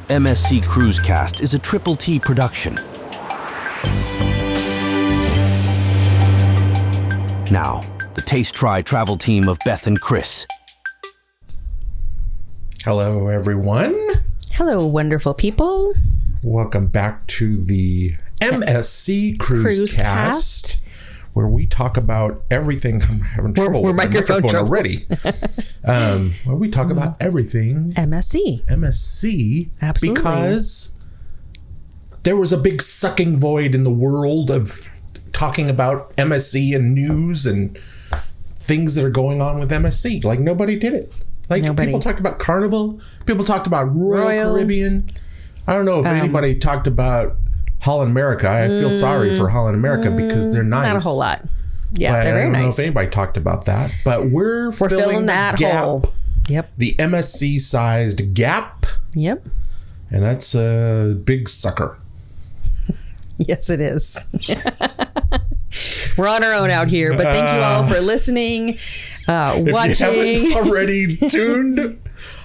MSC Cruisecast is a Triple T production. Now, the Taste Try travel team of Beth and Chris. Hello, everyone. Hello, wonderful people. Welcome back to the MSC Cruisecast, where we talk about everything. I'm having trouble with my microphone already. Where we talk about everything. MSC. Absolutely. Because there was a big sucking void in the world of talking about MSC and news and things that are going on with MSC. Like, nobody did it. Like, people talked about Carnival. People talked about Royal Caribbean. I don't know if anybody talked about Holland America. I feel sorry for Holland America because they're nice. Not a whole lot. Yeah, but they're very nice. I don't know if anybody talked about that. But we're filling that gap. Hole. Yep. The MSC-sized gap. Yep. And that's a big sucker. Yes, it is. We're on our own out here, but thank you all for listening, watching. If you haven't already tuned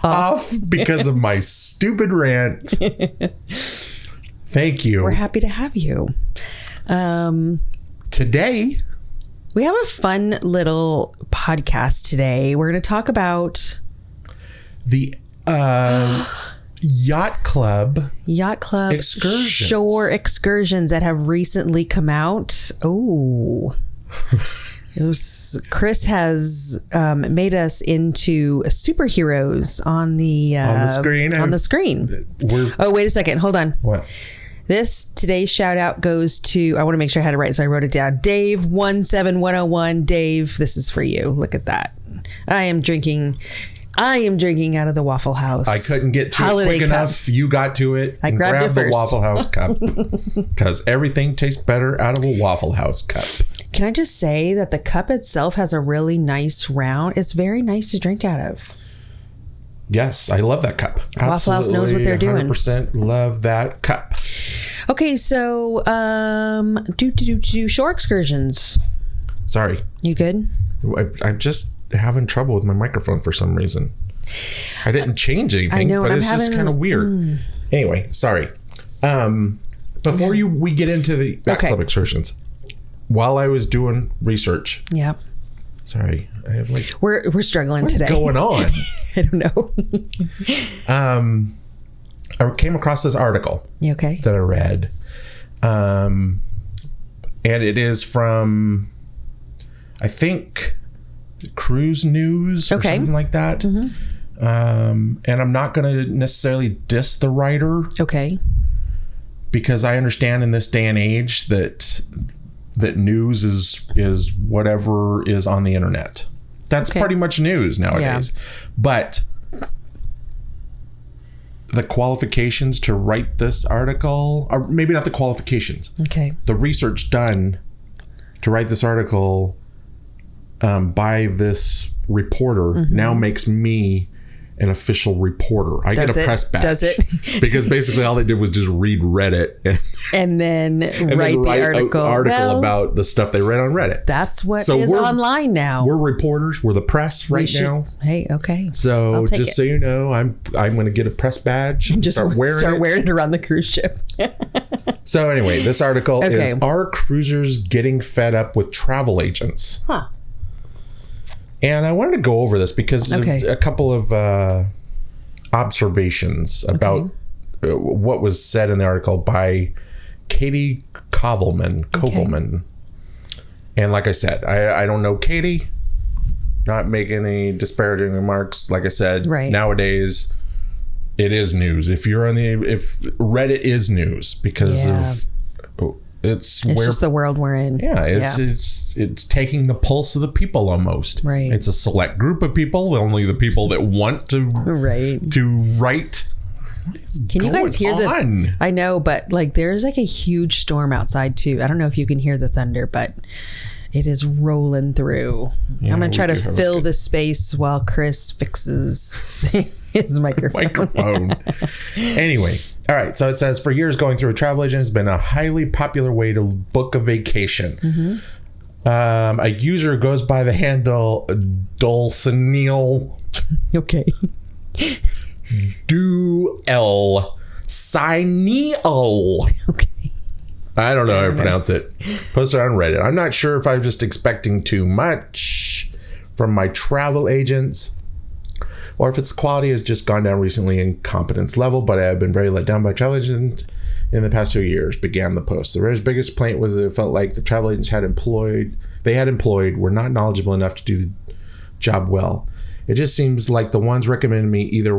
off because of my stupid rant, thank you. We're happy to have you. Today, we have a fun little podcast today. We're going to talk about the Yacht Club excursions. Shore excursions that have recently come out. Oh, Chris has made us into superheroes on the screen. Oh, wait a second. Hold on. What? Today's shout out goes to, I want to make sure I had it right, so I wrote it down. Dave 17101. Dave, this is for you. Look at that. I am drinking out of the Waffle House. I couldn't get to it quick enough. You got to it. I grabbed the Waffle House cup because everything tastes better out of a Waffle House cup. Can I just say that the cup itself has a really nice round. It's very nice to drink out of. Yes, I love that cup. Waffle House knows what they're doing. 100% love that cup. Okay, so do shore excursions. Sorry. You good? I'm just having trouble with my microphone for some reason. I didn't change anything, but it's just kind of weird. Anyway, sorry. Before we get into the Yacht Club excursions, while I was doing research. Yep. Sorry, I have we're struggling today. What's going on? I don't know. I came across this article. Okay. That I read, and it is from, I think, Cruise News or something like that. Mm-hmm. And I'm not going to necessarily diss the writer. Okay. Because I understand in this day and age that news is whatever is on the internet. That's pretty much news nowadays. Yeah. But the qualifications to write this article, or maybe not the qualifications. Okay. The research done to write this article by this reporter now makes me an official reporter. I get a press badge. Does it? Because basically all they did was just read Reddit and then write the article about the stuff they read on Reddit. That's what is online now. We're reporters. We're the press now. Hey, okay. So just so you know, I'm going to get a press badge and start wearing it around the cruise ship. So anyway, this article is, are cruisers getting fed up with travel agents? Huh. And I wanted to go over this because of a couple of observations about what was said in the article by Katie Kovelman. And like I said, I don't know Katie. Not making any disparaging remarks. Like I said, nowadays it is news. If Reddit is news because of it's just the world we're in. Yeah, it's taking the pulse of the people almost. Right. It's a select group of people, only the people that want to write. Can you guys hear the? I know, but there's a huge storm outside too. I don't know if you can hear the thunder, but it is rolling through. I'm gonna try to fill the space while Chris fixes his microphone. Anyway, all right. So it says, for years, going through a travel agent has been a highly popular way to book a vacation. Mm-hmm. A user goes by the handle Dulcinea. Okay. Do L Sineo. Okay. I don't know how to pronounce it. Posted on Reddit. I'm not sure if I'm just expecting too much from my travel agents, or if its quality has just gone down recently in competence level, but I have been very let down by travel agents in the past 2 years, began the post. The biggest complaint was that it felt like the travel agents had employed were not knowledgeable enough to do the job well. It just seems like the ones recommending me either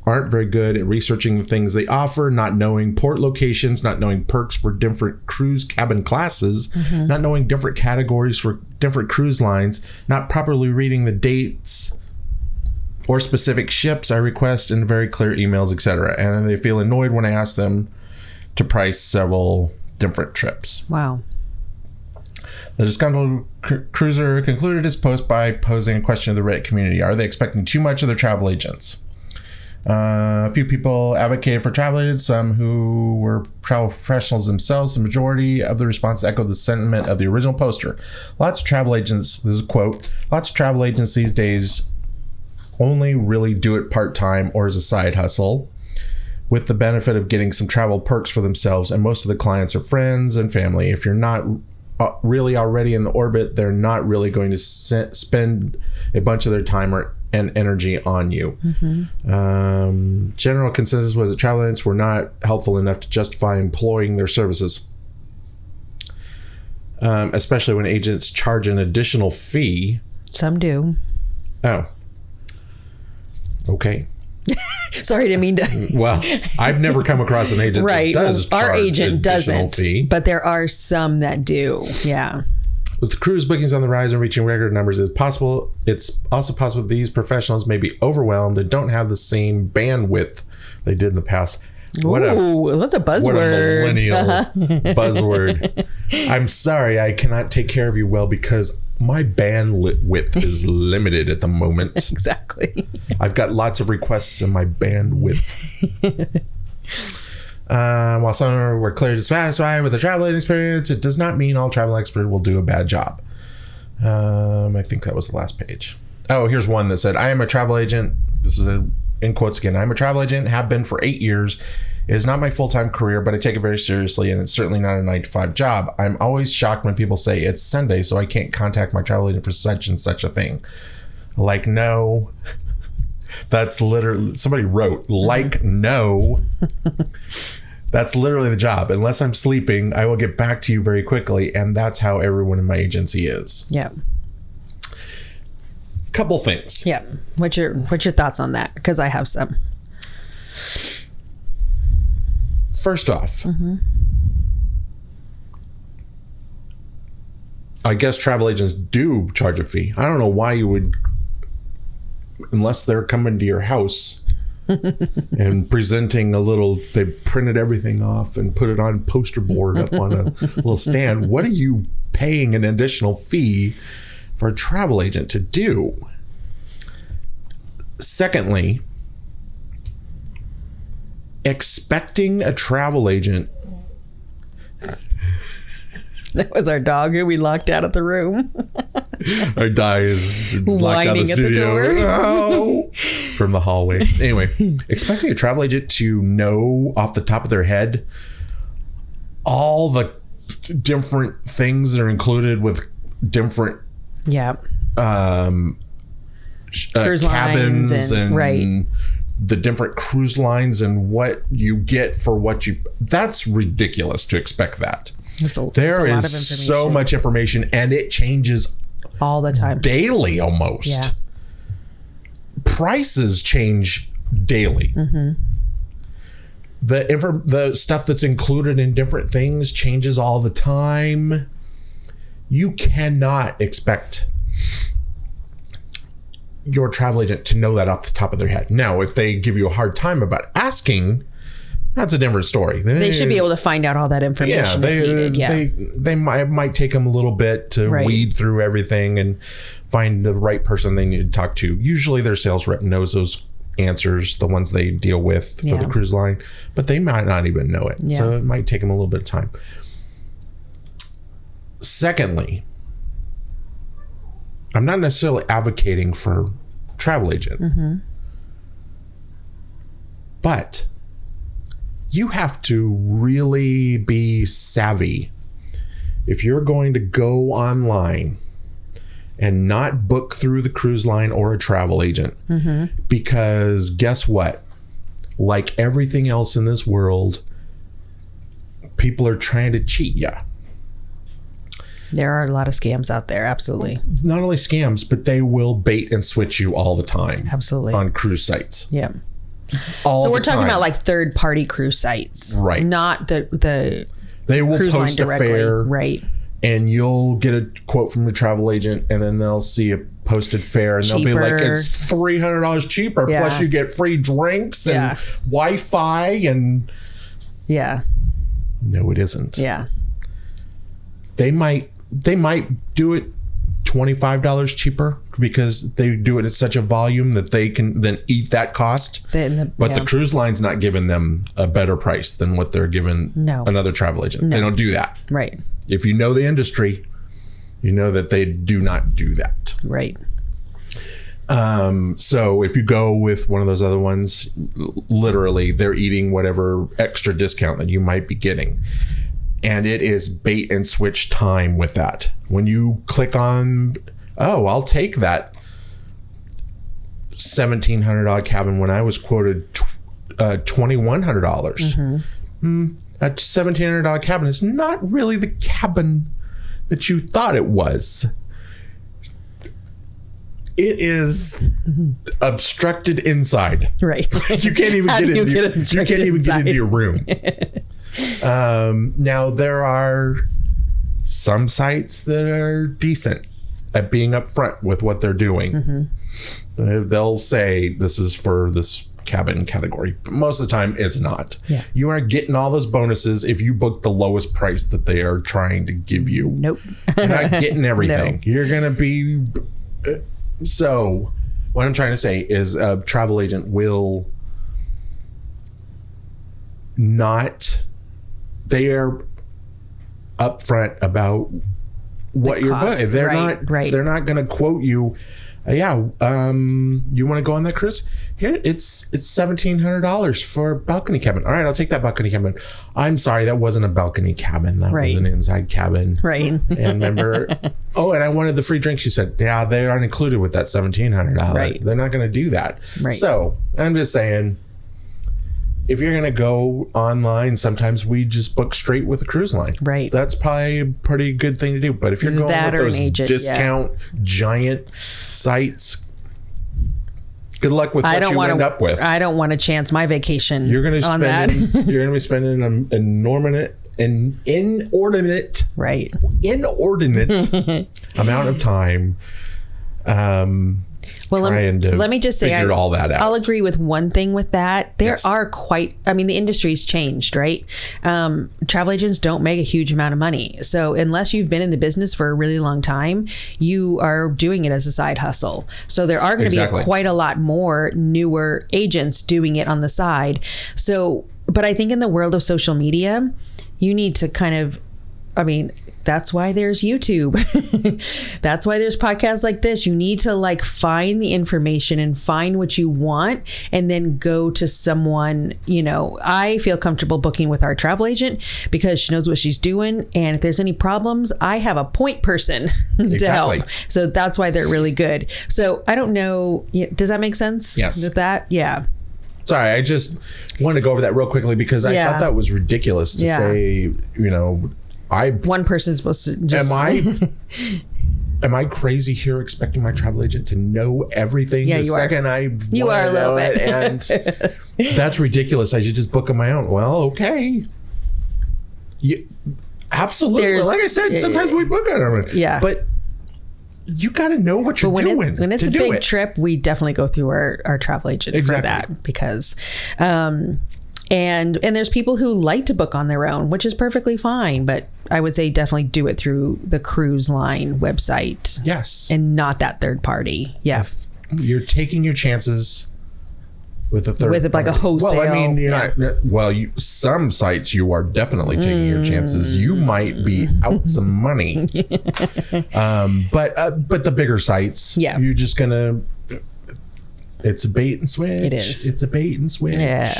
aren't very good at researching the things they offer, not knowing port locations, not knowing perks for different cruise cabin classes, not knowing different categories for different cruise lines, not properly reading the dates or specific ships I request in very clear emails, etc. And they feel annoyed when I ask them to price several different trips. Wow. The disgruntled cruiser concluded his post by posing a question to the Reddit community. Are they expecting too much of their travel agents? A few people advocated for travel agents, some who were travel professionals themselves. The majority of the responses echoed the sentiment of the original poster. Lots of travel agents, this is a quote, lots of travel agents these days only really do it part-time or as a side hustle, with the benefit of getting some travel perks for themselves, and most of the clients are friends and family. If you're not really already in the orbit, they're not really going to spend a bunch of their time and energy on you. General consensus was that travel agents were not helpful enough to justify employing their services, especially when agents charge an additional fee. Some do. Oh. Okay. Sorry, didn't mean to. Well, I've never come across an agent that does charge our agent an additional doesn't, fee. but there are some that do. Yeah. With the cruise bookings on the rise and reaching record numbers, it's also possible that these professionals may be overwhelmed and don't have the same bandwidth they did in the past. That's a buzzword. What a millennial buzzword. I'm sorry, I cannot take care of you well because my bandwidth is limited at the moment. Exactly. I've got lots of requests in my bandwidth. While some were clearly dissatisfied with the travel experience, it does not mean all travel experts will do a bad job. I think that was the last page. Oh, here's one that said, I am a travel agent. This is in quotes again. I'm a travel agent, have been for 8 years. It is not my full-time career, but I take it very seriously, and it's certainly not a 9-to-5 job. I'm always shocked when people say it's Sunday, so I can't contact my travel agent for such and such a thing. Like, no. That's literally, somebody wrote, like, no. That's literally the job. Unless I'm sleeping, I will get back to you very quickly, and that's how everyone in my agency is. Yeah. Couple things. Yeah. What's your thoughts on that? Because I have some. First off, I guess travel agents do charge a fee. I don't know why you would, unless they're coming to your house and presenting they printed everything off and put it on poster board up on a little stand. What are you paying an additional fee for a travel agent to do? Secondly, expecting a travel agent. That was our dog who we locked out of the room. Our dog is locked out of the studio. Oh, from the hallway. Anyway, expecting a travel agent to know off the top of their head all the different things that are included with different cruise cabins and right. The different cruise lines and what you get for what you. That's ridiculous to expect that. There is so much information, and it changes all the time, daily almost. Yeah. Prices change daily. The stuff that's included in different things changes all the time. You cannot expect your travel agent to know that off the top of their head. Now, if they give you a hard time about asking, that's a different story. They should be able to find out all that information. They might take them a little bit to weed through everything and find the right person they need to talk to. Usually their sales rep knows those answers, the ones they deal with for the cruise line, but they might not even know it. So it might take them a little bit of time. Secondly, I'm not necessarily advocating for travel agent, but you have to really be savvy if you're going to go online and not book through the cruise line or a travel agent. Because guess what? Like everything else in this world, people are trying to cheat you. There are a lot of scams out there. Absolutely. Not only scams, but they will bait and switch you all the time. Absolutely. On cruise sites. Yeah. So we're talking about like third party cruise sites. Right. Not the they will cruise post line a directly. fare. Right. And you'll get a quote from your travel agent, and then they'll see a posted fare, and they'll be like, it's $300 cheaper. Yeah. Plus you get free drinks and Wi-Fi and... Yeah. No, it isn't. Yeah. They might do it $25 cheaper because they do it at such a volume that they can then eat that cost. But the cruise line's not giving them a better price than what they're giving another travel agent. No. They don't do that. Right. If you know the industry, you know that they do not do that. Right. So if you go with one of those other ones, literally they're eating whatever extra discount that you might be getting. And it is bait and switch time with that. When you click on, oh, I'll take that $1,700 cabin when I was quoted $2,100. That $1,700 cabin is not really the cabin that you thought it was. It is obstructed inside. Right. You can't even get into your room. Now there are some sites that are decent at being upfront with what they're doing. They'll say this is for this cabin category, but most of the time it's not. Yeah. You aren't getting all those bonuses if you book the lowest price that they are trying to give you. Nope. You're not getting everything. No. You're gonna be so what I'm trying to say is a travel agent will not, they are upfront about what you're booking. They're not going to quote you. You want to go on that cruise? Here, it's $1,700 for a balcony cabin. All right, I'll take that balcony cabin. I'm sorry, that wasn't a balcony cabin. That was an inside cabin. Right. And remember, and I wanted the free drinks. You said, yeah, they aren't included with that $1,700. Right. They're not going to do that. Right. So I'm just saying, if you're going to go online, sometimes we just book straight with a cruise line. Right. That's probably a pretty good thing to do. But if you're going with those discount giant sites, good luck with what you end up with. I don't want to chance my vacation you're gonna on that. You're going to be spending an inordinate amount of time let me just say, all that out. I'll agree with one thing with that. There are the industry's changed, right? Travel agents don't make a huge amount of money. So unless you've been in the business for a really long time, you are doing it as a side hustle. So there are going to be quite a lot more newer agents doing it on the side. So, but I think in the world of social media, you need to kind of, that's why there's YouTube. That's why there's podcasts like this. You need to find the information and find what you want and then go to someone, I feel comfortable booking with our travel agent because she knows what she's doing. And if there's any problems, I have a point person to help. So that's why they're really good. So I don't know. Does that make sense? Yes. With that? Yeah. Sorry, I just wanted to go over that real quickly because I thought that was ridiculous to say, one person's supposed to just... Am I crazy here expecting my travel agent to know everything the second you are a little bit. And that's ridiculous. I should just book on my own. Well, okay. Absolutely. Like I said, sometimes we book on our own. Yeah. But you got to know what you're doing. When it's a big trip, we definitely go through our travel agent for that because... And there's people who like to book on their own, which is perfectly fine. But I would say definitely do it through the cruise line website. Yes. And not that third party. Yeah. You're taking your chances with a third party. A wholesale. Well, you're not. Some sites you are definitely taking your chances. You might be out some money. But the bigger sites, you're just going to... It's a bait and switch. It is. It's a bait and switch. Yeah.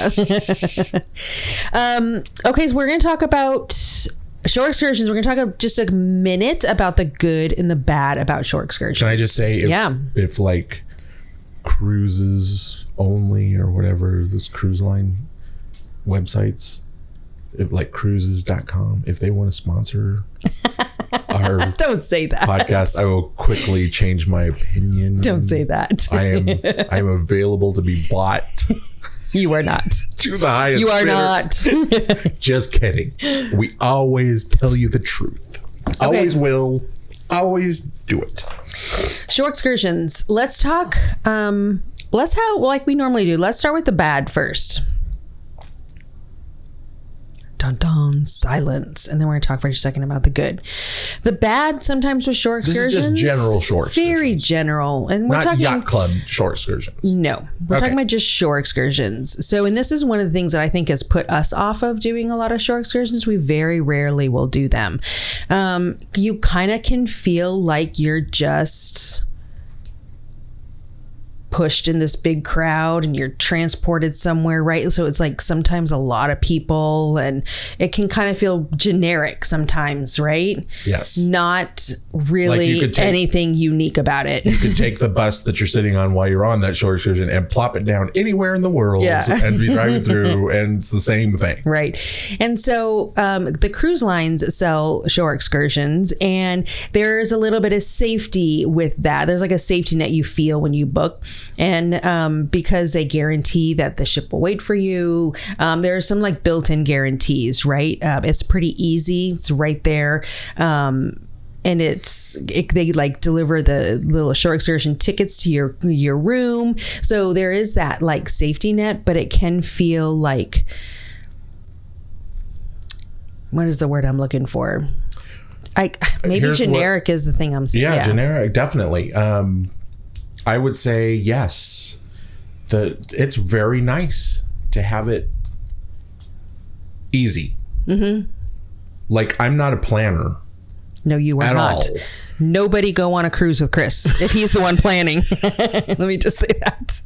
Okay, so we're going to talk about shore excursions. We're going to talk just a minute about the good and the bad about shore excursions. Can I just say, if like cruises only or whatever, this cruise line websites, if like cruises.com, if they want to sponsor our don't say that podcast, I will quickly change my opinion. Don't say that. I am available to be bought. You are not. To the highest. You are bidder. not. Just kidding. We always tell you the truth. Okay. Always will. Always do it. Shore excursions. Let's talk. Let's how like we normally do. Let's start with the bad first. Dun dun, silence. And then we're going to talk for a second about the good. The bad sometimes with shore excursions. This is just general shore excursions. Very general. And we're not talking yacht club shore excursions. No, we're talking about just shore excursions. So, and this is one of the things that I think has put us off of doing a lot of shore excursions. We very rarely will do them. You kind of can feel like you're just pushed in this big crowd and you're transported somewhere, right? So it's like sometimes a lot of people and it can kind of feel generic sometimes, right? Yes. Not really like anything unique about it. You could take the bus that you're sitting on while you're on that shore excursion and plop it down anywhere in the world and be driving through and it's the same thing. Right. And so the cruise lines sell shore excursions and there's a little bit of safety with that. There's like a safety net you feel when you book. And because they guarantee that the ship will wait for you, there are some like built-in guarantees, right? It's pretty easy. It's right there. And they like deliver the little shore excursion tickets to your room. So there is that like safety net, but it can feel like, what is the word I'm looking for? Maybe generic is the thing I'm saying. Yeah, generic, definitely. I would say yes. It's very nice to have it easy. Mm-hmm. Like, I'm not a planner. No, you are not. All. Nobody go on a cruise with Chris if he's the one planning. Let me just say that.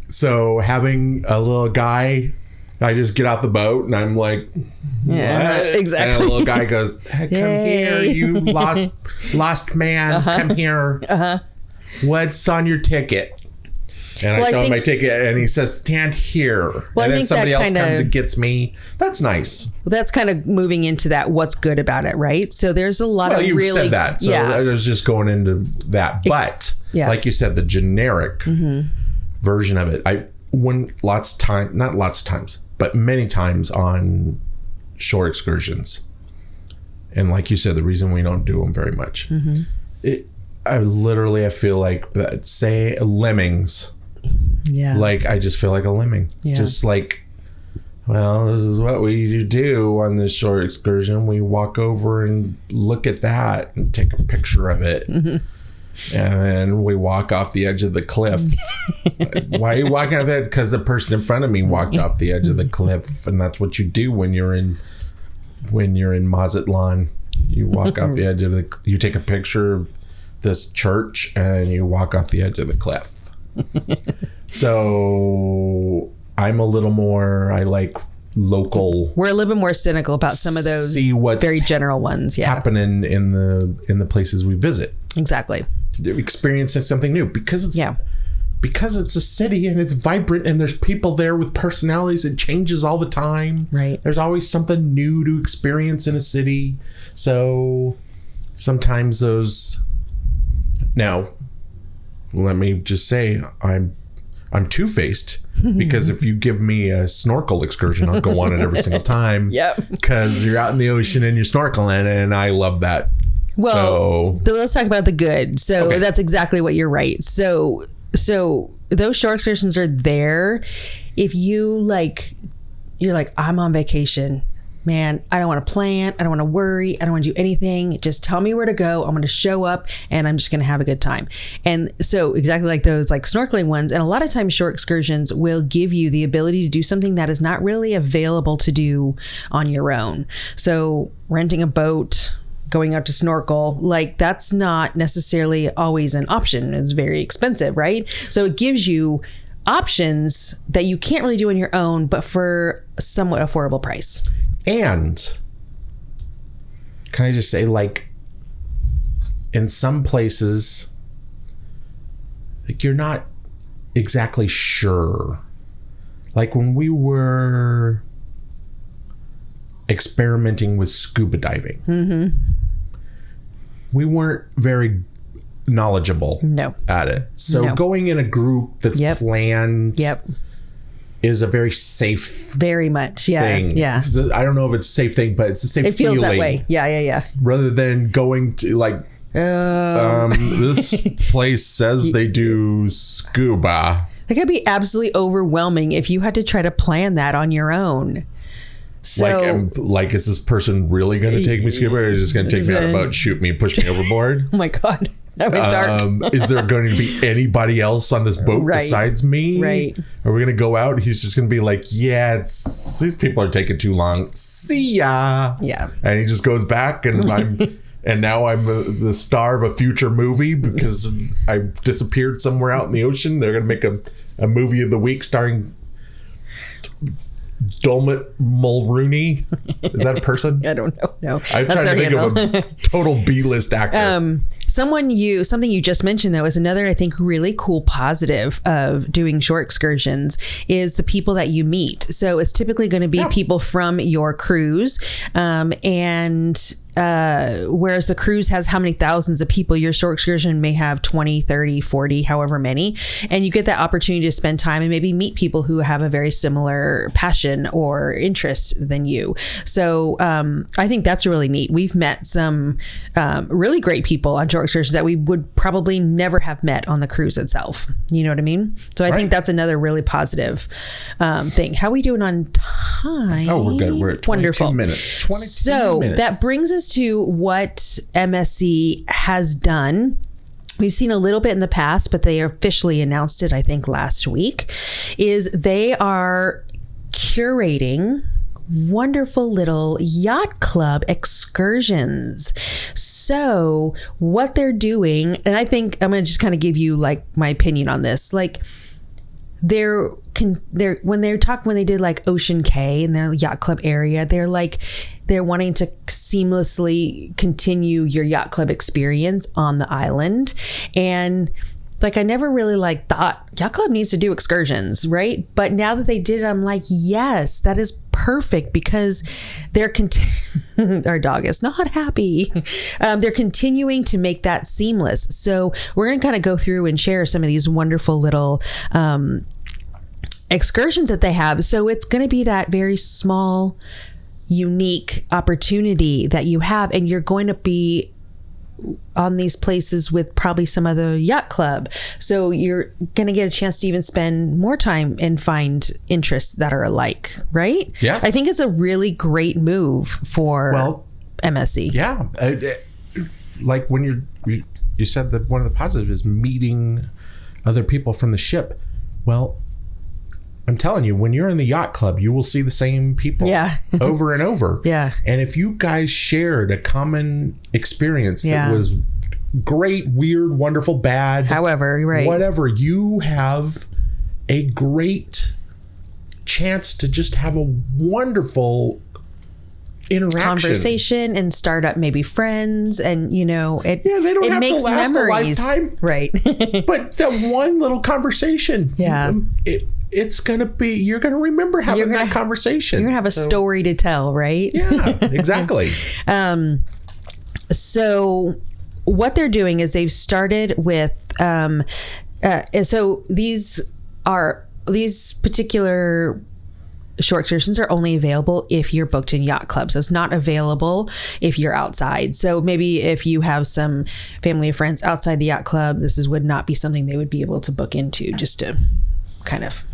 So having a little guy, I just get out the boat and I'm like, yeah, what? Exactly. And a little guy goes, hey, come here, you lost man, come here. What's on your ticket? And I show him my ticket and he says, stand here. And then somebody else comes and gets me. That's nice. That's kind of moving into that what's good about it, right? So there's a lot of you really... said that. So I was just going into that. But like you said, the generic version of it, but many times on shore excursions. And like you said, the reason we don't do them very much, I feel like, say lemmings. Yeah. Like, I just feel like a lemming. Yeah. Just like, well, this is what we do on this shore excursion. We walk over and look at that and take a picture of it. And then we walk off the edge of the cliff. Why are you walking off that? Because the person in front of me walked off the edge of the cliff. And that's what you do when you're in Mazatlan. You walk off the edge of you take a picture of this church and you walk off the edge of the cliff. So I'm a little more, I like local. We're a little bit more cynical about some of those very general ones. Yeah. Happening in the places we visit. Exactly. Experiencing something new because it's a city and it's vibrant and there's people there with personalities. It changes all the time. Right. There's always something new to experience in a city. So sometimes those. Now, let me just say I'm two-faced because if you give me a snorkel excursion, I'll go on it every single time. Yep. Because you're out in the ocean and you're snorkeling, and I love that. Well, let's talk about the good. So that's exactly what you're right. So those shore excursions are there if you're like, I'm on vacation. Man, I don't want to plan. I don't want to worry. I don't want to do anything. Just tell me where to go. I'm going to show up and I'm just going to have a good time. And so exactly like those like snorkeling ones. And a lot of times shore excursions will give you the ability to do something that is not really available to do on your own. So renting a boat, going out to snorkel, like that's not necessarily always an option. It's very expensive, right? So it gives you options that you can't really do on your own, but for a somewhat affordable price. And can I just say, like, in some places, like, you're not exactly sure. Like when we were experimenting with scuba diving, we weren't very knowledgeable at it. So going in a group that's planned is a very safe very much thing. I don't know if it's a safe thing, but it's a safe feeling. It feels that way. Rather than going to like this place says they do scuba. That could be absolutely overwhelming if you had to try to plan that on your own. So, like, is this person really going to take me scuba, or is just going to take me on a boat, shoot me, push me overboard? Oh my God, that went dark. Is there going to be anybody else on this boat besides me? Right. Are we going to go out? He's just going to be like, yeah, these people are taking too long. See ya. Yeah. And he just goes back, and and now I'm the star of a future movie because I disappeared somewhere out in the ocean. They're going to make a movie of the week starring Dolmet Mulrooney. Is that a person? I don't know. No, I'm trying to think of a total B-list actor. Something you just mentioned, though, is another, I think, really cool positive of doing shore excursions is the people that you meet. So it's typically going to be people from your cruise, and whereas the cruise has how many thousands of people, your shore excursion may have 20, 30, 40, however many. And you get that opportunity to spend time and maybe meet people who have a very similar passion or interest than you. So I think that's really neat. We've met some really great people on shore excursions that we would probably never have met on the cruise itself. You know what I mean? So I think that's another really positive thing. How are we doing on time? Oh, we're good. We're at 22 minutes. 22 minutes. That brings us to what MSC has done. We've seen a little bit in the past, but they officially announced it, I think, last week, is they are curating wonderful little yacht club excursions. So what they're doing, and I think I'm going to just kind of give you like my opinion on this, like when they did like Ocean Cay in their yacht club area, they're wanting to seamlessly continue your yacht club experience on the island. And like, I never really thought yacht club needs to do excursions, right? But now that they did, I'm like, yes, that is perfect because they're our dog is not happy. They're continuing to make that seamless. So we're going to kind of go through and share some of these wonderful little excursions that they have. So it's going to be that very small, unique opportunity that you have, and you're going to be on these places with probably some other yacht club. So you're going to get a chance to even spend more time and find interests that are alike, right? Yes. I think it's a really great move for MSC. Yeah. Like when you said that one of the positives is meeting other people from the ship. Well, I'm telling you, when you're in the yacht club, you will see the same people over and over. Yeah. And if you guys shared a common experience that was great, weird, wonderful, bad, however, whatever, you have a great chance to just have a wonderful interaction, conversation, and start up maybe friends, and they don't have to last memories. A lifetime, right? But that one little conversation, it's going to be, you're going to remember having that conversation. You're going to have a story to tell, right? Yeah, exactly. So what they're doing is they've started with, so these particular shore excursions are only available if you're booked in yacht club. So it's not available if you're outside. So maybe if you have some family or friends outside the yacht club, would not be something they would be able to book into, just to kind of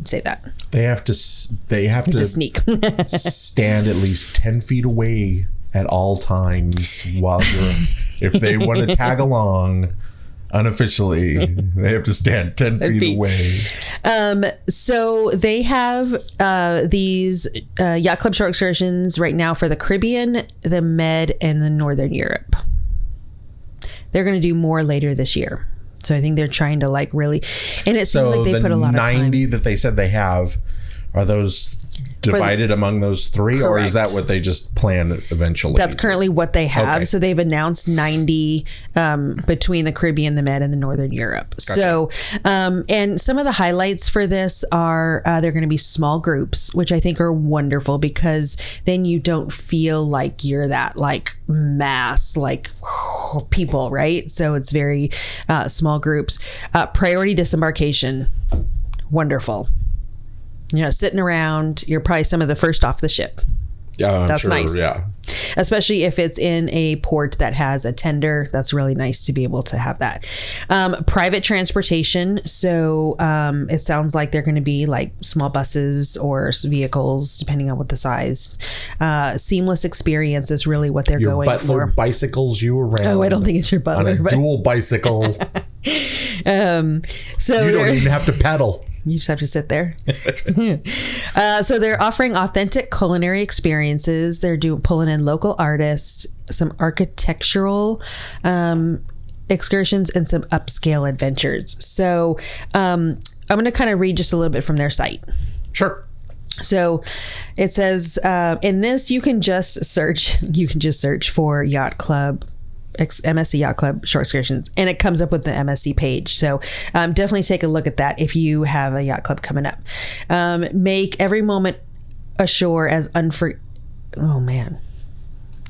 say that. They have to sneak. Stand at least 10 feet away at all times while if they want to tag along unofficially, they have to stand 10 feet away. So they have these yacht club shore excursions right now for the Caribbean, the Med, and the Northern Europe. They're going to do more later this year. So I think they're trying to like really, and it seems like they put a lot of time. 90 that they said they have, are those divided among those three? Correct. Or is that what they just plan eventually? That's currently what they have. Okay. So they've announced 90 between the Caribbean, the Med, and the Northern Europe. Gotcha. So, and some of the highlights for this are they're going to be small groups, which I think are wonderful because then you don't feel like you're that like mass, like people, right? So it's very small groups. Priority disembarkation, wonderful. You know, sitting around, you're probably some of the first off the ship. Yeah, that's sure, nice. Yeah, especially if it's in a port that has a tender. That's really nice to be able to have that. Private transportation. So it sounds like they're going to be like small buses or vehicles, depending on what the size. Seamless experience is really what they're going Butler for. Bicycles you around. Oh, I don't think it's your Butler. On a dual bicycle. So you don't even have to pedal. You just have to sit there. So they're offering authentic culinary experiences. They're pulling in local artists, some architectural excursions, and some upscale adventures. So I'm going to kind of read just a little bit from their site. Sure. So it says, in this, you can just search for Yacht Club, MSC Yacht Club short excursions, and it comes up with the MSC page. So definitely take a look at that if you have a yacht club coming up. Make every moment ashore as oh man,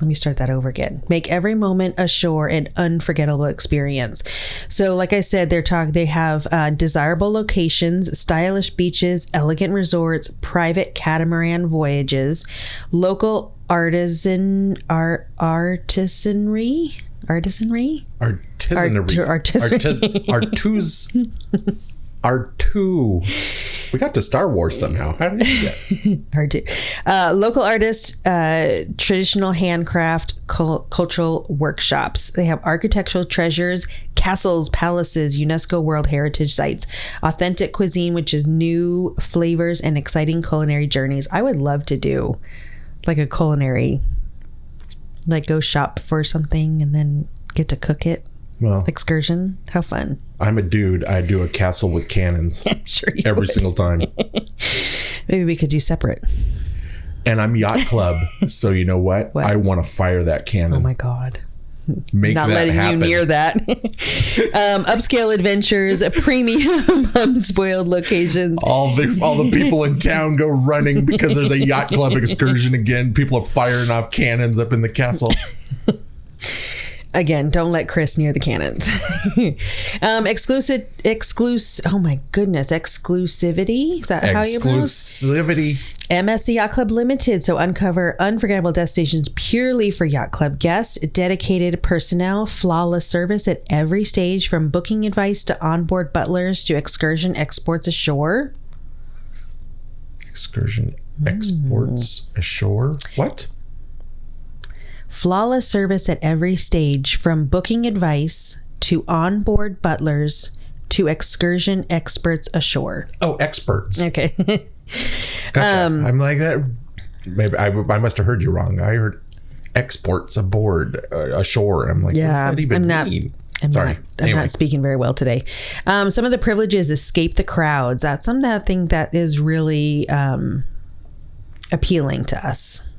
let me start that over again. Make every moment ashore an unforgettable experience. So like I said, they have desirable locations, stylish beaches, elegant resorts, private catamaran voyages, local artisanry. We got to Star Wars somehow. How did you get? Local artists, traditional handcraft, cultural workshops. They have architectural treasures, castles, palaces, UNESCO World Heritage sites, authentic cuisine, which is new flavors and exciting culinary journeys. I would love to do like a culinary, like go shop for something and then get to cook it. Well, excursion. How fun. I'm a dude. I do a castle with cannons. I'm sure you every would. Single time. Maybe we could do separate. And I'm Yacht Club, so you know what? I want to fire that cannon. Oh my God. Make Not that letting happen. you near that. Upscale adventures, premium unspoiled locations. All the people in town go running because there's a yacht club excursion again. People are firing off cannons up in the castle. Again, don't let Chris near the cannons. Oh my goodness, exclusivity. Is that how you pronounce it? Exclusivity. MSC Yacht Club Limited. So uncover unforgettable destinations purely for Yacht Club guests. Dedicated personnel, flawless service at every stage, from booking advice to onboard butlers to excursion exports ashore. Excursion exports ashore? What? Flawless service at every stage, from booking advice to onboard butlers to excursion experts ashore. Oh, experts. Okay. Gotcha. I'm like that. Maybe I must have heard you wrong. I heard exports aboard ashore. I'm like, what does that even mean? I'm not speaking very well today. Some of the privileges: escape the crowds. That's something that is really appealing to us.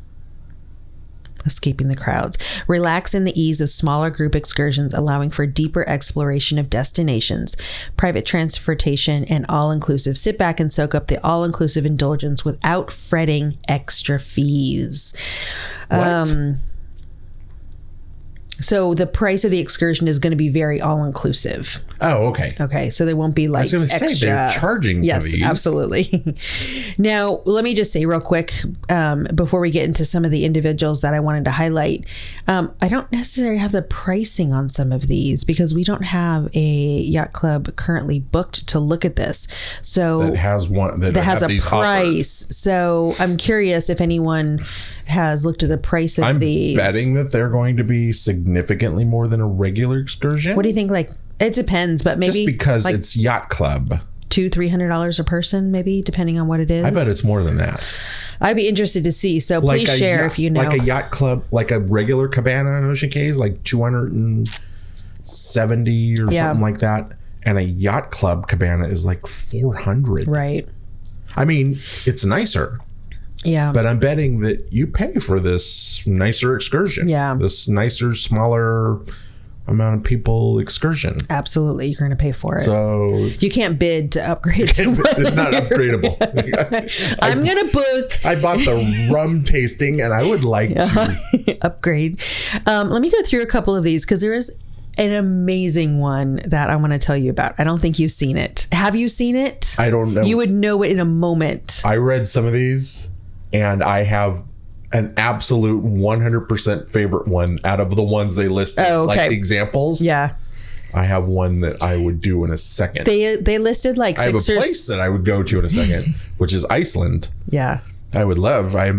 Escaping the crowds. Relax in the ease of smaller group excursions, allowing for deeper exploration of destinations. Private transportation and all-inclusive. Sit back and soak up the all-inclusive indulgence without fretting extra fees. What? So the price of the excursion is going to be very all-inclusive. Oh, okay. Okay, so they won't be like extra. I was going to say, they're charging for these. Yes, absolutely. Now, let me just say real quick, before we get into some of the individuals that I wanted to highlight, I don't necessarily have the pricing on some of these because we don't have a yacht club currently booked to look at this. So that has one that has a these price. Offers. So I'm curious if anyone has looked at the price of these. I'm betting that they're going to be significantly more than a regular excursion. What do you think? Like, it depends, but maybe just because like it's yacht club, $200-$300 a person, maybe, depending on what it is. I bet it's more than that. I'd be interested to see. So please share if you know. Like a yacht club, like a regular cabana on Ocean Cay is like $270 or something like that. and a yacht club cabana is like $400. Right. I mean, it's nicer. Yeah. But I'm betting that you pay for this nicer excursion. Yeah. This nicer, smaller amount of people excursion. Absolutely. You're going to pay for it. So you can't bid to upgrade. It's not upgradable. I'm going to book. I bought the rum tasting and I would like to upgrade. Let me go through a couple of these because there is an amazing one that I want to tell you about. I don't think you've seen it. Have you seen it? I don't know. You would know it in a moment. I read some of these and I have an absolute 100% favorite one out of the ones they listed. Oh, okay. Like examples. Yeah. I have one that I would do in a second. They listed like 6 or 7. I have a place that I would go to in a second, which is Iceland. Yeah. I would love. I've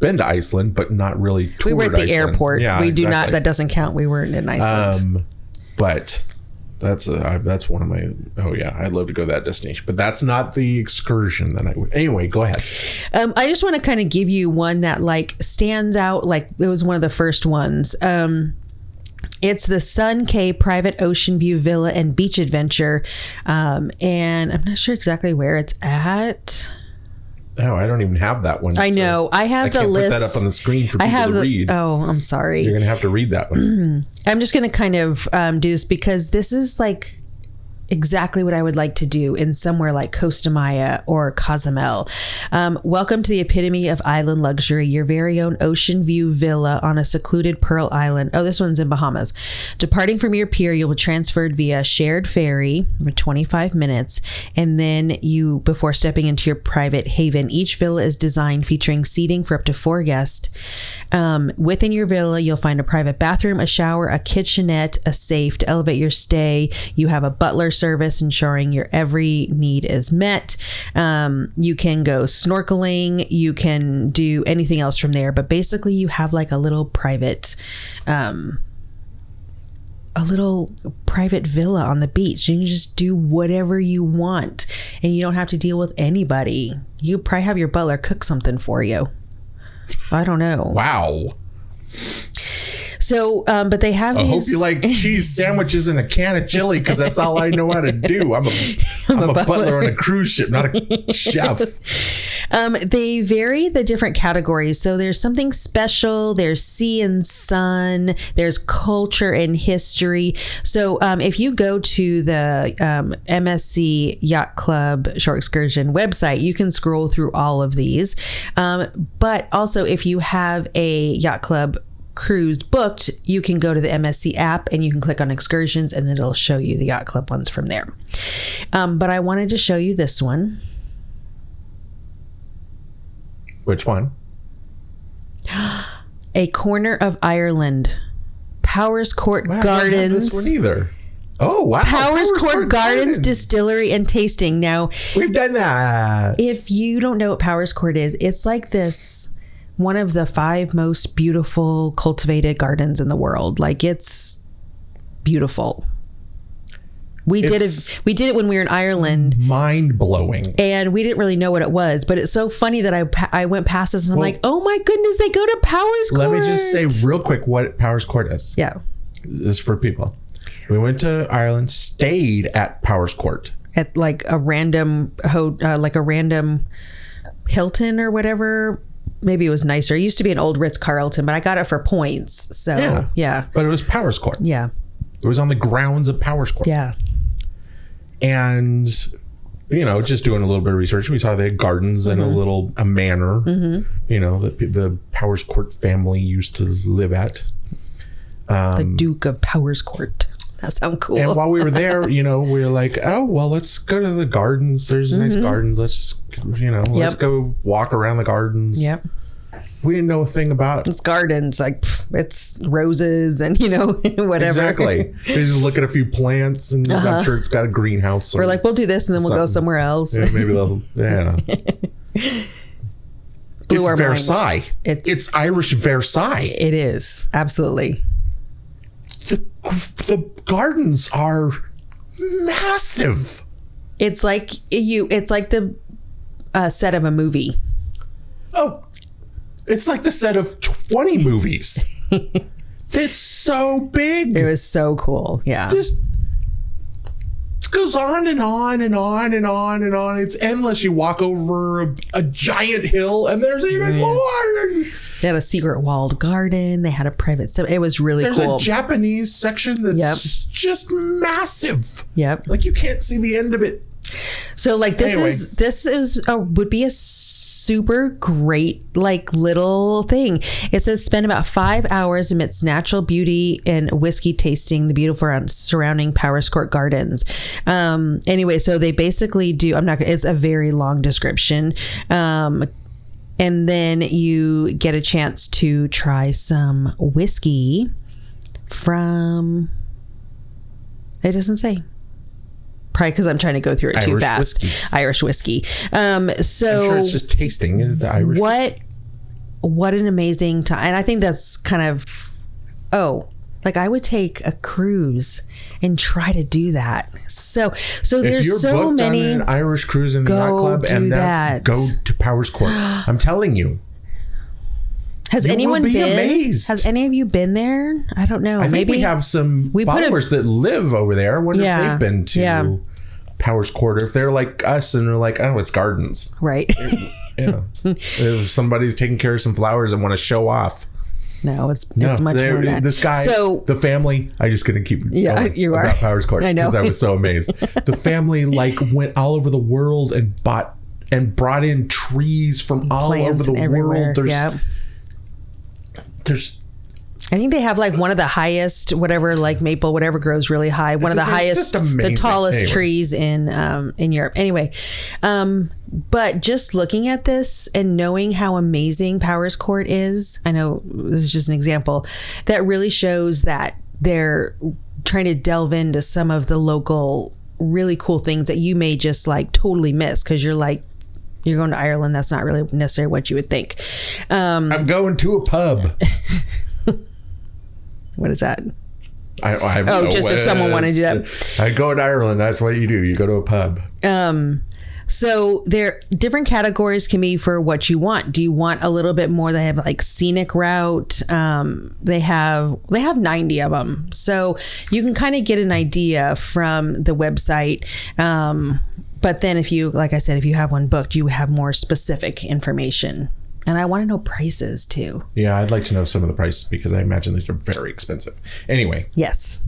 been to Iceland, but not really toured We were at the Iceland. airport. Yeah, we do exactly. not. That doesn't count. We weren't in Iceland. But that's one of my. Oh yeah, I'd love to go to that destination. But that's not the excursion that I would. Anyway, go ahead. I just want to kind of give you one that like stands out. Like it was one of the first ones. It's the Sun Cay Private Ocean View Villa and Beach Adventure, and I'm not sure exactly where it's at. Oh, I don't even have that one. I know. I have the list. I can't put that up on the screen for people to read. Oh, I'm sorry. You're going to have to read that one. I'm just going to kind of do this because this is like exactly what I would like to do in somewhere like Costa Maya or Cozumel. Welcome to the epitome of island luxury, your very own ocean view villa on a secluded Pearl Island. Oh, this one's in Bahamas. Departing from your pier, you'll be transferred via shared ferry for 25 minutes. And then before stepping into your private haven, each villa is designed featuring seating for up to 4 guests. Within your villa, you'll find a private bathroom, a shower, a kitchenette, a safe to elevate your stay. You have a butler service ensuring your every need is met. You can go snorkeling, you can do anything else from there, but basically you have like a little private villa on the beach. You can just do whatever you want and you don't have to deal with anybody. You probably have your butler cook something for you. I don't know. Wow. So, but they have these... I hope you like cheese sandwiches and a can of chili because that's all I know how to do. I'm a butler on a cruise ship, not a chef. They vary the different categories. So there's something special, there's sea and sun, there's culture and history. So if you go to the MSC Yacht Club Short Excursion website, you can scroll through all of these. But also if you have a Yacht Club cruise booked, you can go to the MSC app and you can click on excursions and then it'll show you the Yacht Club ones from there. But I wanted to show you this one. Which one? A Corner of Ireland. Powerscourt Gardens. Gardens. I don't have this one either. Oh, wow. Powerscourt Gardens Distillery and Tasting. Now, we've done that. If you don't know what Powerscourt is, it's like this, one of the 5 most beautiful cultivated gardens in the world. Like it's beautiful. We did it when we were in Ireland. Mind blowing. And we didn't really know what it was, but it's so funny that I went past this and I'm like, oh my goodness, they go to Powerscourt. Let me just say real quick what Powerscourt is. Yeah. This is for people. We went to Ireland, stayed at Powerscourt. At like a random Hilton or whatever. Maybe it was nicer. It used to be an old Ritz-Carlton, but I got it for points. So, yeah. But it was Powerscourt. Yeah. It was on the grounds of Powerscourt. Yeah. And, just doing a little bit of research, we saw they had gardens and a manor, that the Powerscourt family used to live at. The Duke of Powerscourt. That sounds cool. And while we were there, we were like, oh, well, let's go to the gardens. There's nice gardens. Let's just, let's go walk around the gardens. Yep. We didn't know a thing about it's gardens. Like it's roses and whatever. Exactly. We just look at a few plants and I'm sure it's got a greenhouse. We're like, we'll do this and then we'll go somewhere else. Yeah, maybe they'll. Blew our Versailles. Mind. It's Irish Versailles. It is absolutely. The gardens are massive. It's like the set of a movie. Oh, it's like the set of 20 movies. It's so big. It was so cool. Yeah. Just goes on and on and on and on and on. It's endless. You walk over a giant hill and there's even more. They had a secret walled garden. They had a private. It was really cool. There's a Japanese section that's just massive. Yep. Like you can't see the end of it. So like would be a super great like little thing. It says spend about 5 hours amidst natural beauty and whiskey tasting the beautiful surrounding Powerscourt Gardens. Anyway, so they basically do. It's a very long description. And then you get a chance to try some whiskey from. It doesn't say. Probably because I'm trying to go through it too fast. Irish whiskey. So I'm sure it's just tasting the Irish whiskey. What an amazing time. And I think that's kind of, like I would take a cruise and try to do that. So there's so many. If you're booked on an Irish cruise in the yacht club, and go to Powerscourt. I'm telling you. Has anyone been? Amazed. Has any of you been there? I don't know. I think we have some followers that live over there. I wonder if they've been to Powerscourt. If they're like us and they're like, oh, it's gardens. Right. If somebody's taking care of some flowers and want to show off. No, it's much more than that. This guy, the family, I'm just going to keep you are. About Powerscourt. I know. Because I was so amazed. The family went all over the world and brought in trees from all over the world. I think they have like one of the highest, whatever, like maple, whatever grows really high. One of the highest, the tallest trees in Europe. Anyway, but just looking at this and knowing how amazing Powerscourt is, I know this is just an example that really shows that they're trying to delve into some of the local really cool things that you may just like totally miss because you're going to Ireland. That's not really necessarily what you would think. I'm going to a pub. What is that? I don't know. Just if someone wanted to do that. I go to Ireland. That's what you do. You go to a pub. So there different categories can be for what you want. Do you want a little bit more? They have like scenic route. They have 90 of them. So you can kind of get an idea from the website. But then if you, like I said, if you have one booked, you have more specific information. And I want to know prices too. Yeah, I'd like to know some of the prices because I imagine these are very expensive. Anyway. Yes.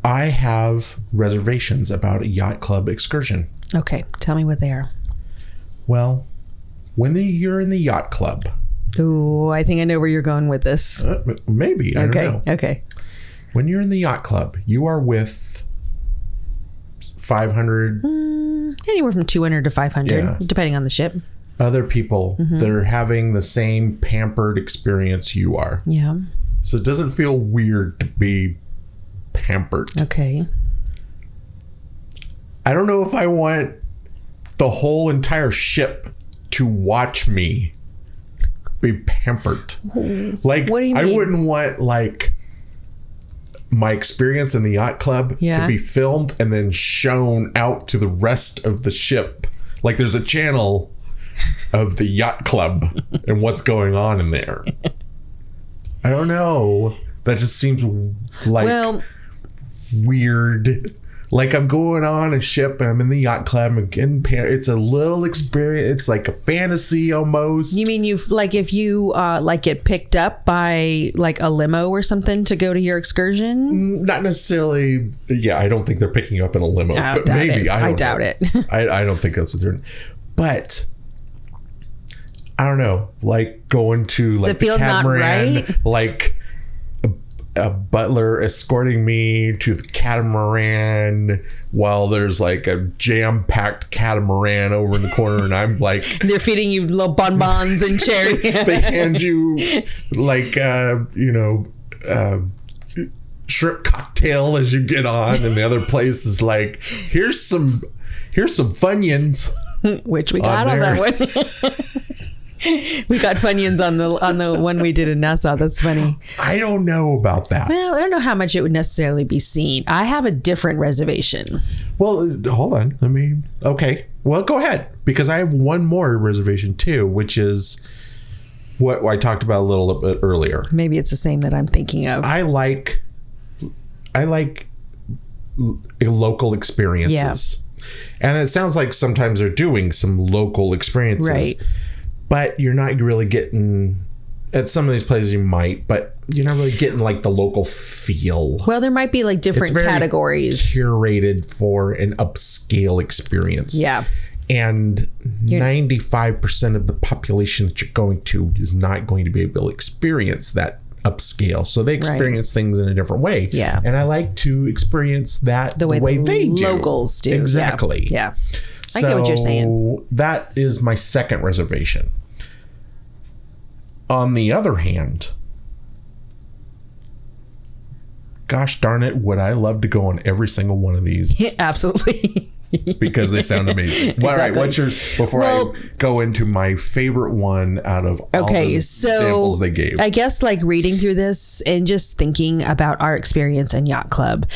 I have reservations about a yacht club excursion. Okay. Tell me what they are. Well, when you're in the yacht club. Ooh, I think I know where you're going with this. Maybe. I don't know. Okay. When you're in the yacht club, you are with 500. Anywhere from 200 to 500, depending on the ship. Other people that are having the same pampered experience you are. Yeah. So it doesn't feel weird to be pampered. Okay. I don't know if I want the whole entire ship to watch me be pampered. Like, what do you mean? I wouldn't want like my experience in the yacht club to be filmed and then shown out to the rest of the ship. Like there's a channel of the yacht club and what's going on in there. I don't know. That just seems like weird. Like I'm going on a ship and I'm in the yacht club and getting it's a little experience. It's like a fantasy almost. You mean if you like get picked up by like a limo or something to go to your excursion? Not necessarily. Yeah, I don't think they're picking you up in a limo, but maybe. I doubt it. I don't think that's what they're doing. But I don't know, like going to like the catamaran, like a butler escorting me to the catamaran while there's like a jam-packed catamaran over in the corner and I'm like they're feeding you little bonbons and cherry. They hand you like shrimp cocktail as you get on, and the other place is like here's some Funyuns, which we got on that one. We got Funyuns on the one we did in Nassau. That's funny. I don't know about that. Well, I don't know how much it would necessarily be seen. I have a different reservation. Well, hold on. Okay. Well, go ahead, because I have one more reservation too, which is what I talked about a little bit earlier. Maybe it's the same that I'm thinking of. I like local experiences. And it sounds like sometimes they're doing some local experiences. Right. But you're not really getting, at some of these places you might, but you're not really getting like the local feel. Well, there might be like different categories. Curated for an upscale experience. Yeah. And 95% of the population that you're going to is not going to be able to experience that upscale. So they experience things in a different way. Yeah. And I like to experience that the way they do. Locals do. Exactly. Yeah. I get what you're saying. That is my second reservation. On the other hand, gosh darn it, would I love to go on every single one of these. Yeah, absolutely. Because they sound amazing. Exactly. All right, what's yours? Before I go into my favorite one out of all the examples they gave. I guess like reading through this and just thinking about our experience in Yacht Club.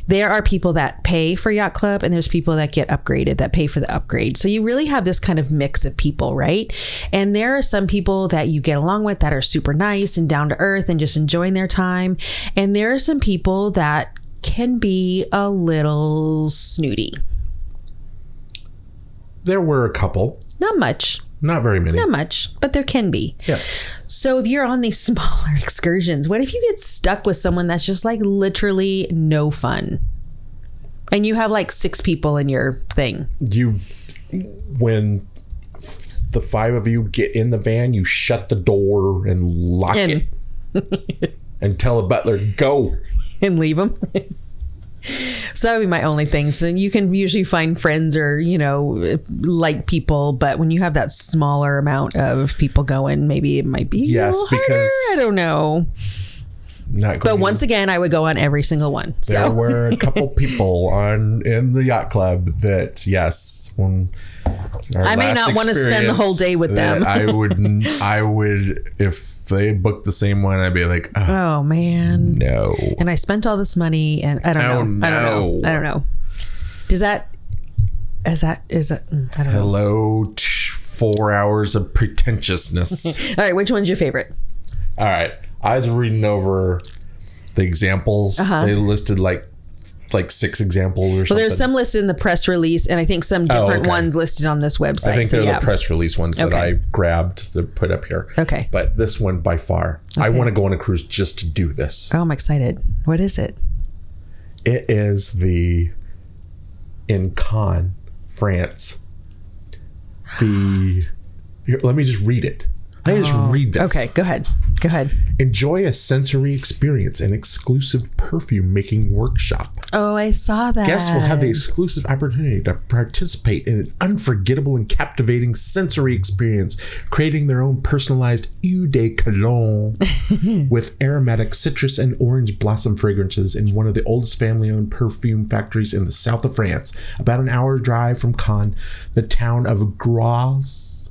There are people that pay for Yacht Club and there's people that get upgraded, that pay for the upgrade. So you really have this kind of mix of people, right? And there are some people that you get along with that are super nice and down to earth and just enjoying their time. And there are some people that can be a little snooty. There were a couple. Not much. Not very many. Not much, but there can be. Yes. So if you're on these smaller excursions, what if you get stuck with someone that's just like literally no fun? And you have like 6 people in your thing. When the 5 of you get in the van, you shut the door and lock it. And tell the butler, go. And leave them. So that would be my only thing. So you can usually find friends or, like people. But when you have that smaller amount of people going, maybe it might be a little harder. I don't know. But once again, I would go on every single one. There were a couple people in the yacht club that, yes, when I may not want to spend the whole day with them. I would, if they booked the same one, I'd be like, oh man, no. And I spent all this money, and I don't know. I don't know. Is that? I don't know. Hello, 4 hours of pretentiousness. All right, which one's your favorite? All right, I was reading over the examples. They listed like 6 examples or something. Well, there's some listed in the press release, and I think some different ones listed on this website. I think they're the press release ones that I grabbed to put up here. Okay. But this one by far, I want to go on a cruise just to do this. Oh, I'm excited. What is it? It is in Cannes, France. Let me just read it. Let me just read this. Okay, go ahead. Enjoy a sensory experience, an exclusive perfume making workshop. Oh, I saw that. Guests will have the exclusive opportunity to participate in an unforgettable and captivating sensory experience, creating their own personalized eau de cologne with aromatic citrus and orange blossom fragrances in one of the oldest family-owned perfume factories in the south of France. About an hour drive from Cannes, the town of Grasse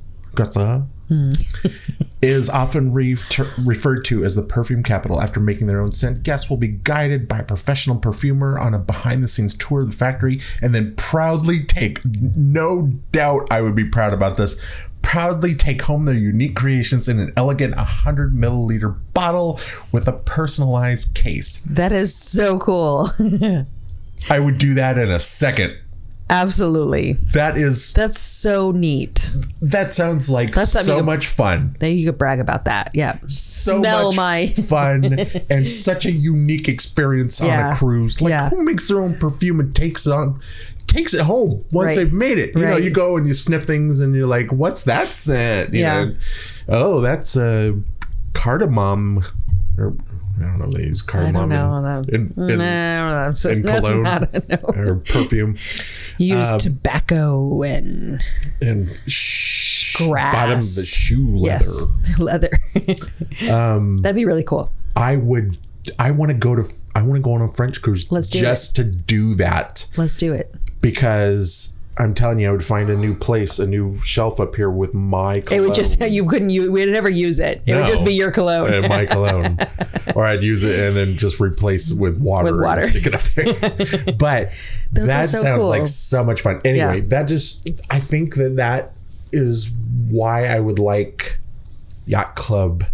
is often referred to as the perfume capital. After making their own scent, guests will be guided by a professional perfumer on a behind-the-scenes tour of the factory and then proudly no doubt I would be proud about this, proudly take home their unique creations in an elegant 100 milliliter bottle with a personalized case. That is so cool. I would do that in a second. Absolutely. That's so neat. That sounds like so much fun. There you could brag about that. Yeah. So much fun and such a unique experience on a cruise. Who makes their own perfume and takes it home once they've made it? You know, you go and you sniff things and you're like, what's that scent? You know, oh, that's a cardamom. Or, I don't know if they use cardamom in cologne or perfume. Use tobacco and grass. Bottom of the shoe leather. Yes, leather. That'd be really cool. I want to go on a French cruise to do that. Let's do it. Because I'm telling you, I would find a new place, a new shelf up here with my cologne. It would just, we'd never use it. It would just be your cologne. My cologne. Or I'd use it and then just replace it with water. And stick it up there. But that sounds like so much fun. Anyway, I think that is why I would like Yacht Club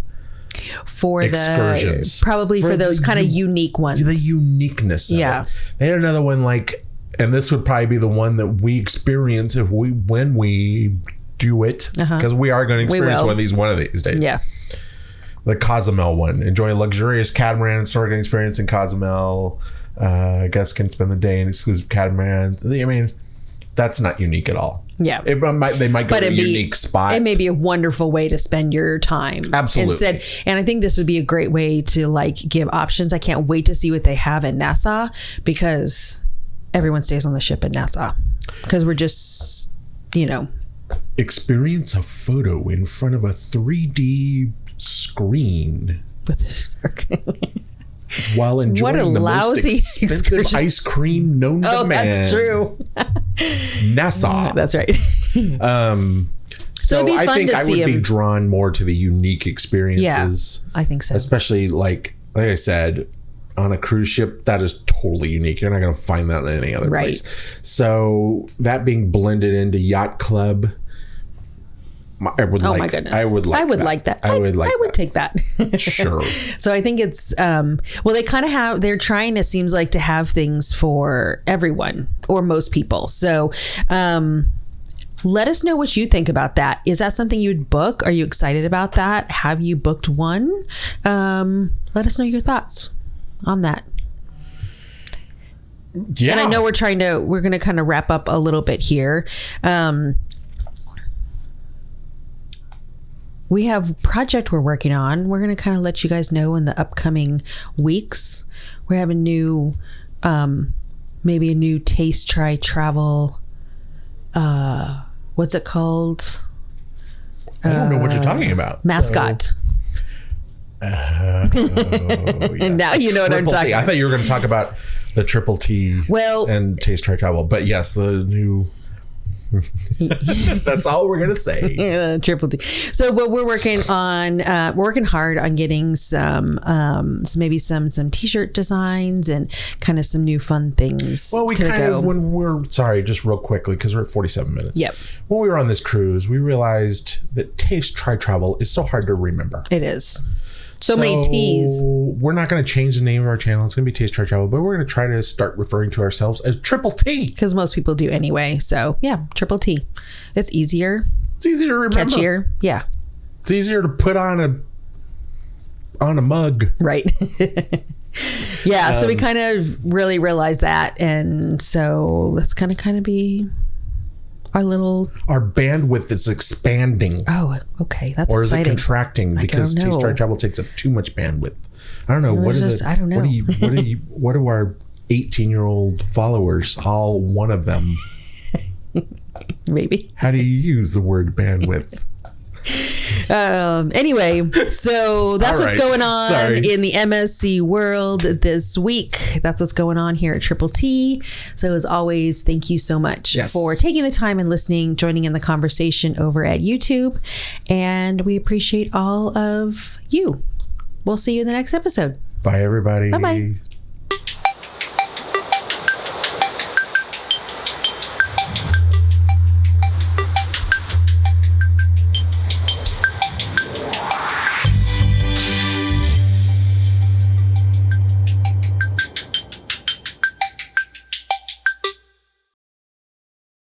for Excursions. Probably for those kind of unique ones. The uniqueness of it. They had another one like, and this would probably be the one that we experience when we do it, because we are going to experience one of these days. Yeah. The Cozumel one. Enjoy a luxurious catamaran snorkeling experience in Cozumel. Guests can spend the day in exclusive catamarans. I mean, that's not unique at all. Yeah. They might go to a unique spot. It may be a wonderful way to spend your time. Absolutely. And I think this would be a great way to like give options. I can't wait to see what they have in Nassau, because everyone stays on the ship in Nassau. Because we're just, Experience a photo in front of a 3D screen. With a while enjoying the most expensive ice cream known to man. Oh, that's true. Nassau. That's right. So I think I would be drawn more to the unique experiences. Yeah, I think so. Especially like I said, on a cruise ship, that is totally unique. You're not going to find that in any other place. So that being blended into Yacht Club, I would my goodness. I would like that. I would take that. Sure. So I think it's, they kind of they're trying to, seems like, to have things for everyone or most people. So, let us know what you think about that. Is that something you'd book? Are you excited about that? Have you booked one? Let us know your thoughts on that. Yeah. And I know we're going to kind of wrap up a little bit here. We have a project we're working on. We're going to kind of let you guys know in the upcoming weeks. We have a new, maybe a new taste, try, travel. What's it called? I don't know what you're talking about. Mascot. Yes. Now you know what I'm talking about. I thought you were going to talk about the Triple T and Taste, Try, Travel. But yes, the new... That's all we're gonna say. Triple T. So what we're working on, we're working hard on getting some t-shirt designs and kind of some new fun things. Well, just real quickly, because we're at 47 minutes. Yep. When we were on this cruise, we realized that Taste, Try, Travel is so hard to remember. It is. So many T's. We're not going to change the name of our channel. It's going to be Taste, Try, Travel, but we're going to try to start referring to ourselves as Triple T. Because most people do anyway. So yeah, Triple T. It's easier. It's easier to remember. Catchier. Yeah. It's easier to put on a mug. Right. Yeah. So we kind of really realized that. And so that's going to kind of be our bandwidth is expanding. Oh, okay. That's or exciting. Or is it contracting because Taste, Try, Travel takes up too much bandwidth? I don't know. I don't know. What do our 18-year-old followers, all one of them? Maybe. How do you use the word bandwidth? Anyway, so that's what's going on in the MSC world this week. That's what's going on here at Triple T. So as always, thank you so much for taking the time and listening, joining in the conversation over at YouTube. And we appreciate all of you. We'll see you in the next episode. Bye, everybody. Bye-bye.